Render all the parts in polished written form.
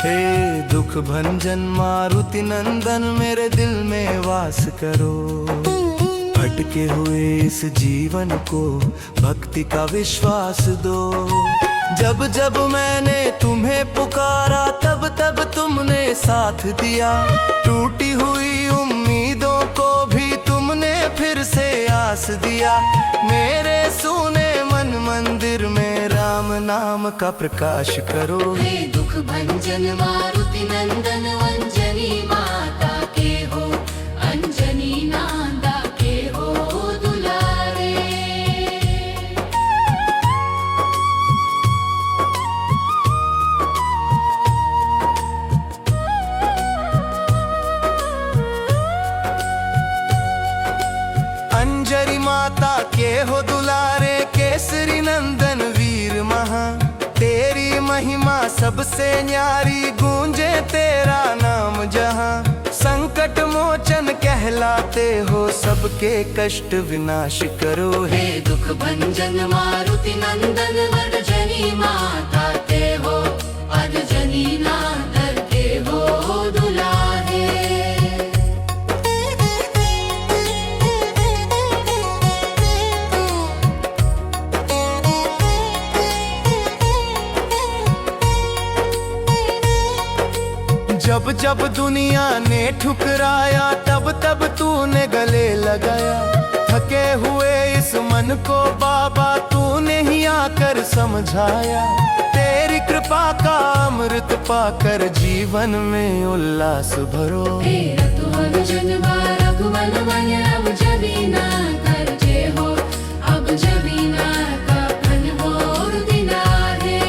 हे दुख भंजन मारुति नंदन मेरे दिल में वास करो। भटके हुए इस जीवन को भक्ति का विश्वास दो। जब जब मैंने तुम्हें पुकारा तब तब तुमने साथ दिया। टूटी हुई उम्मीदों को भी तुमने फिर से आस दिया। मेरे सूने मन मंदिर में राम नाम का प्रकाश करो। हे दुख भंजन मारुति नंदन अंजनी माता के हो, अंजनी नांदा के हो दुलारे। अंजनी माता के हो दुलारे, केसरी नंदन वीर महा। तेरी महिमा सबसे न्यारी, गूंजे तेरा नाम जहां। संकट मोचन कहलाते हो, सबके कष्ट विनाश करो। हे दुख भंजन मारुति नंदन अंजनी माता के हो, अंजनी नांदा के हो दुलारे। जब जब दुनिया ने ठुकराया तब तब तूने गले लगाया। थके हुए इस मन को बाबा तूने ही आकर समझाया। तेरी कृपा का अमृत पाकर जीवन में उल्लास भरो। हे रतुवन जन्मा रघुवन मन अब जबीना कर जे हो, अब जबीना का फन हो दिनारे।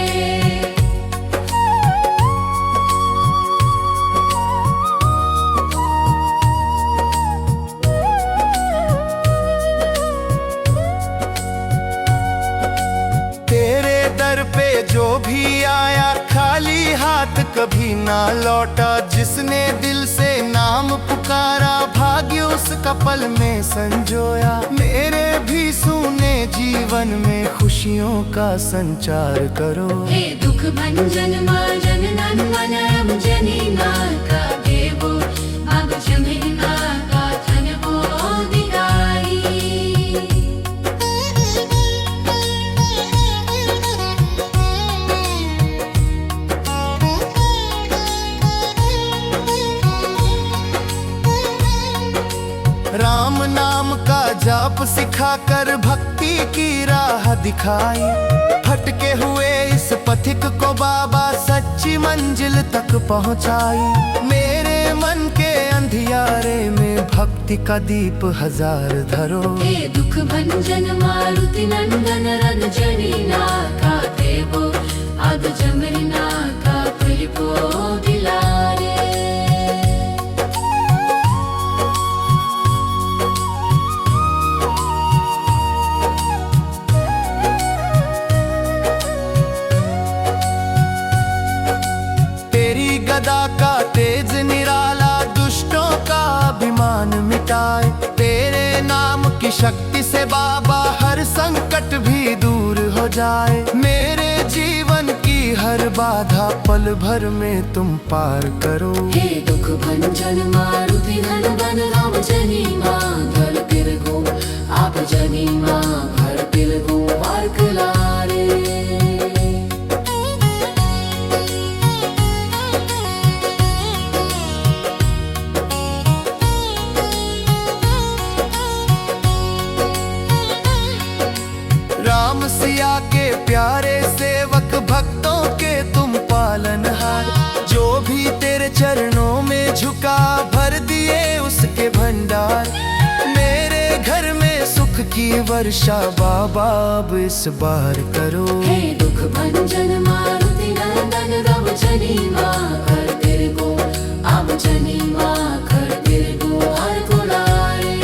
तेरे दर पे जो भी आया खाली हाथ कभी ना लौटा। जिसने दिल से नाम पुकारा भाग्य उसका पल में संजोया। मेरे भी सूने जीवन में खुशियों का संचार करो। हे दुख भंजन माजन नंदन अंजनी नांदा के हो, अब जमीना का धन हो दिगाई। राम नाम का जाप सिखाकर भक्ति की राह दिखाई। भटके हुए इस पथिक को बाबा सच्ची मंजिल तक पहुंचाई। मेरे मन के अंधियारे में भक्ति का दीप हजार धरो। हे दुख भंजन मारुति नंदन अंजनी नांदा के हो, अब जमीना का फल हो दिलारे। गदा का तेज निराला दुष्टों का अभिमान मिटाए। तेरे नाम की शक्ति से बाबा हर संकट भी दूर हो जाए। मेरे जीवन की हर बाधा पल भर में तुम पार करो। हे दुख भंजन मारुति नंदन अंजनी माता के हो, अब जमीना घर पिल हो वारकलारे। राम सिया के प्यारे सेवक भक्तों के तुम पालनहार। जो भी तेरे चरणों में झुका भर दिए उसके भंडार। मेरे घर में सुख की वर्षा बाबा अब इस बार करो। हे दुख भंजन मारुति नंदन अंजनी माता के हो, अब जमीना घर पिल हो वारकलारे।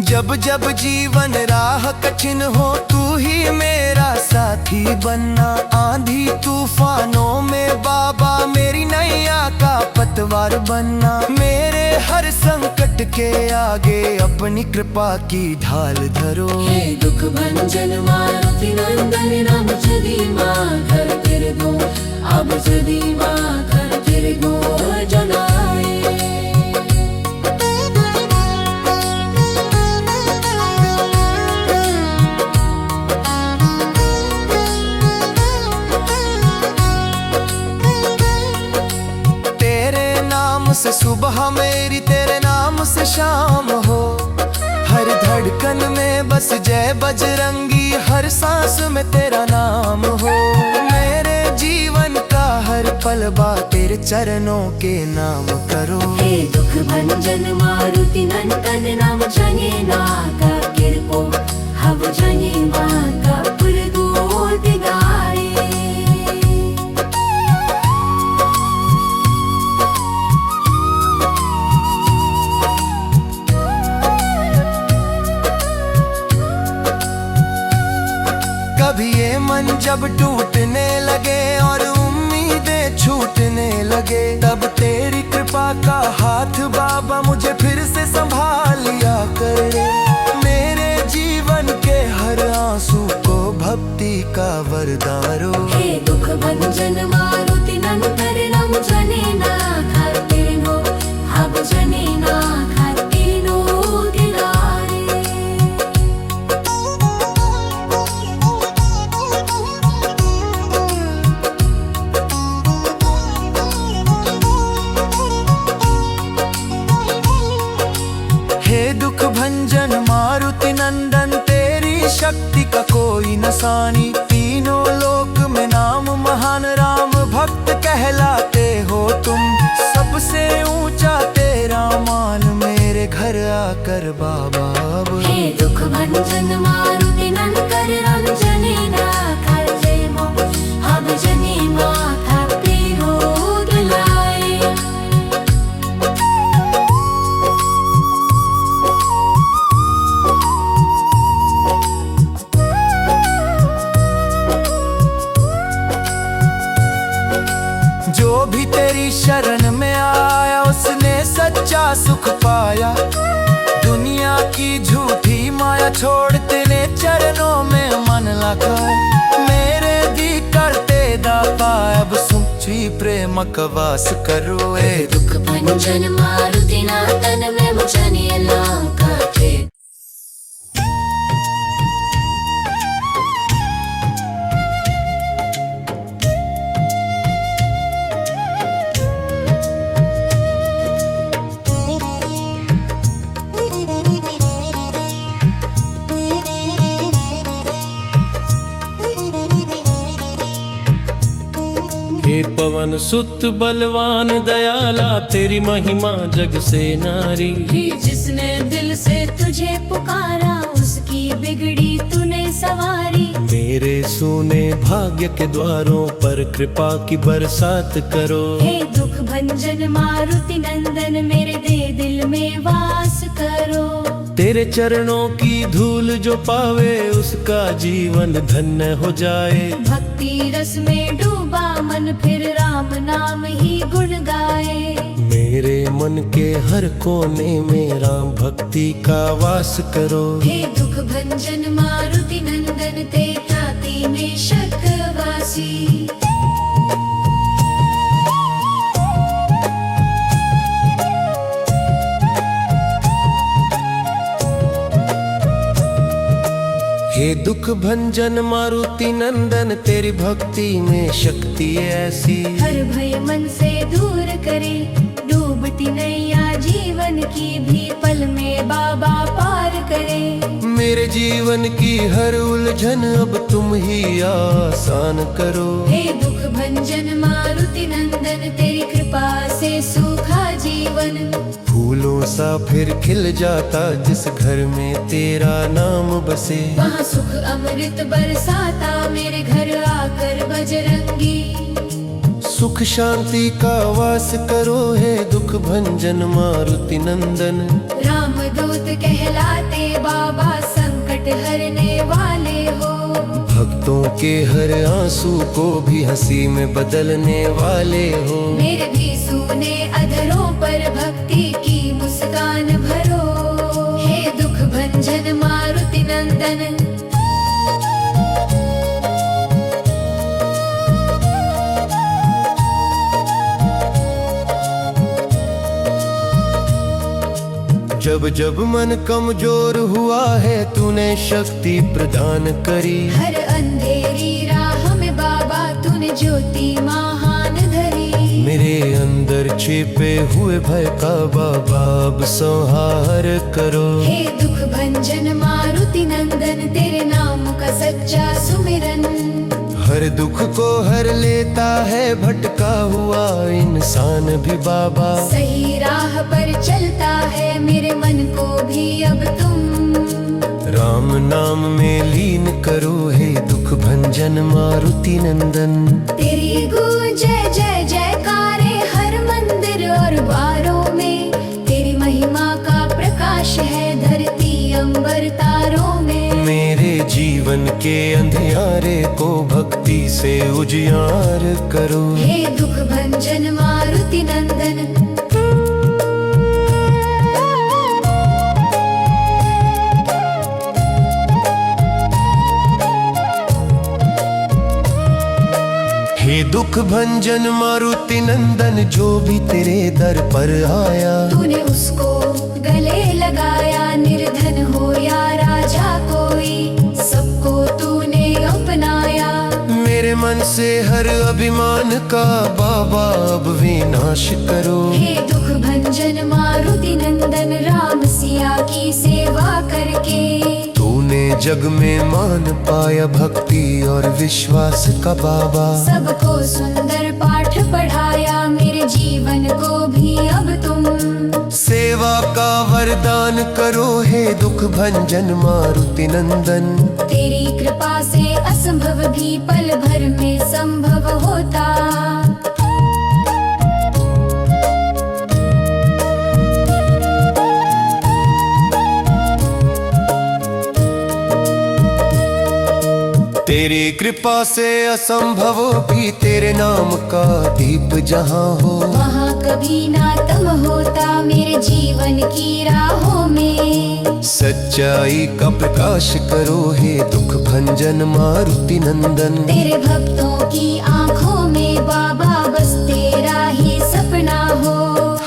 जब जब जीवन राह कठिन हो तू ही मेरा साथी बनना। आंधी तूफानों में बाबा मेरी नैया का पतवार बनना। हर संकट के आगे अपनी कृपा की ढाल धरो। हे दुख भंजन मारुति नंदन राम चली माँ घर तेरे गो, अब चली माँ घर तेरे गो जनाए। से सुबह मेरी तेरे नाम से शाम हो, हर धड़कन में बस जय बजरंगी, हर सांस में तेरा नाम हो। मेरे जीवन का हर पल बा तेरे चरणों के नाम करो। हे दुख भंजन मारुति नंदन नाम जने ना का किरको, हव जने माँ का पुरगो दिगाए। कभी ये मन जब टूटने लगे और उम्मीदें छूटने लगे, तब तेरी कृपा का हाथ बाबा मुझे फिर से संभाल लिया कर। मेरे जीवन के हर आंसू को भक्ति का वरदान दो। हे दुख भंजन मारुति नंदन राम जने ना खातिर नो, हब जने ना खातिर नो दिलाए। हे दुख भंजन मारुति नंदन तेरी शक्ति का कोई नसानी, तीनों लोक में नाम महान राम भक्त कहलाते हो तुम। सबसे ऊंचा तेरा मान मेरे घर आकर बाबा अब। हे दुख भंजन मारुति नंदन राम जने ना खातिर नो, हब जने माँ खातिर नो दिलाए। जो भी तेरी शरण में आया उसने सच्चा सुख पाया, दुनिया की झूठी माया छोड़ तेरे चरणों में मन लगा। मेरे दी करते दाता अब सुखी प्रेम वास करो। ए दुख भंजन मारुति नंदन में मुझने लाका थे। हे पवन सुत बलवान दयाला, तेरी महिमा जग से नारी। ही जिसने दिल से तुझे पुकारा, उसकी बिगड़ी तूने सवारी। मेरे सूने भाग्य के द्वारों पर कृपा की बरसात करो। हे दुख भंजन मारुति नंदन मेरे दे दिल में वास करो। तेरे चरणों की धूल जो पावे, उसका जीवन धन्य हो जाए। भक्ति रस में डूबा मन फिर राम नाम ही गुण गाए। मेरे मन के हर कोने में राम भक्ति का वास करो। हे दुख भंजन मारुति नंदन ते ख्याति में शतवासी। हे दुख भंजन मारुति नंदन तेरी भक्ति में शक्ति ऐसी। हर भय मन से दूर करे, डूबती नैया जीवन की भी पल में बाबा पार करे। मेरे जीवन की हर उलझन अब तुम ही आसान करो। हे दुख भंजन मारुति नंदन तेरी कृपा से सूखा जीवन। फूलों सा फिर खिल जाता जिस घर में तेरा नाम बसे। वहाँ सुख अमृत बरसाता मेरे घर आकर बजरंगी। सुख शांति का वास करो हे दुख भंजन मारुति नंदन। राम दूत कहलाते बाबा संकट हरने वाले हो। भक्तों के हर आंसू को भी हंसी में बदलने वाले हो। मेरे भी सूने अधरों पर भक्ति की जब जब मन कमजोर हुआ है तूने शक्ति प्रदान करी। हर अंधेरी राह में बाबा तूने ज्योति महान धरी। मेरे अंदर छिपे हुए भय का बाबा अब संहार करो। हे दुख भंजन मारुति नंदन तेरे नाम का सच्चा सुमिरन। हर दुख को हर लेता है भटका हुआ इंसान भी बाबा। सही राह पर चलता है मेरे मन को भी अब तुम। राम नाम में लीन करो हे दुख भंजन मारुति नंदन। तेरी गूंज जय जय जयकारे हर मंदिर और द्वारों में। तेरी महिमा का प्रकाश है धरती अंबर तारों में। मेरे जीवन के अंधियारे को भक्ति से उजियार करो। हे दुख भंजन मारुति नंदन। हे दुख भंजन मारुति नंदन जो भी तेरे दर पर आया। तूने उसको गले लगाया निर्धन हो या राजा कोई सबको तूने अपनाया। मेरे मन से हर अभिमान का बाबा अब विनाश करो। हे दुख भंजन मारुति नंदन राम सिया की सेवा करके। तूने जग में मान पाया भक्ति और विश्वास का बाबा। सबको सुंदर पाठ पढ़ाया मेरे जीवन को भी अब तुम। सेवा का वरदान करो हे दुख भंजन मारुति नंदन। तेरी कृपा से असंभव भी पल भर में संभव होता। तेरी कृपा से असंभव भी तेरे नाम का दीप जहाँ हो। वहाँ कभी ना तम होता मेरे जीवन की राहों में। सच्चाई का प्रकाश करो हे दुख भंजन मारुति नंदन। तेरे भक्तों की आंखों में बाबा बस तेरा ही सपना हो।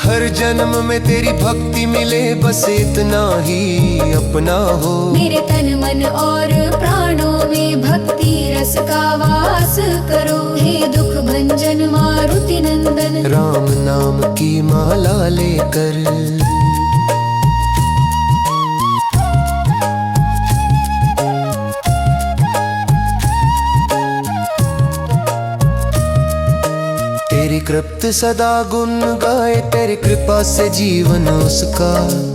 हर जन्म में तेरी भक्ति मिले बस इतना ही अपना हो। मेरे तन मन और प्राणों में भक्ति रस का वास करो। हे दुख भंजन मारुति नंदन। राम नाम की माला लेकर तेरी कृप्त सदा गुण गाए तेरी कृपा से जीवन उसका।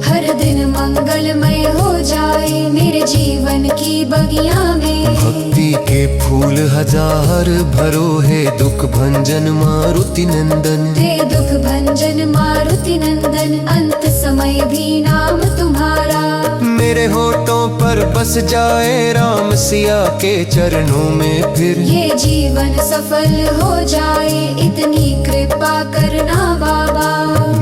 हर दिन मंगलमय हो जाए मेरे जीवन की बगिया में। भक्ति के फूल हजार भरो हे दुख भंजन मारुति नंदन। हे दुख भंजन मारुति नंदन अंत समय भी नाम तुम्हारा। मेरे होठों पर बस जाए राम सिया के चरणों में फिर। ये जीवन सफल हो जाए इतनी कृपा करना बाबा।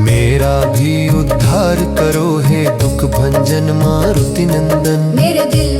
मेरा भी उद्धार करो हे दुख भंजन मारुति नंदन। मेरे दिल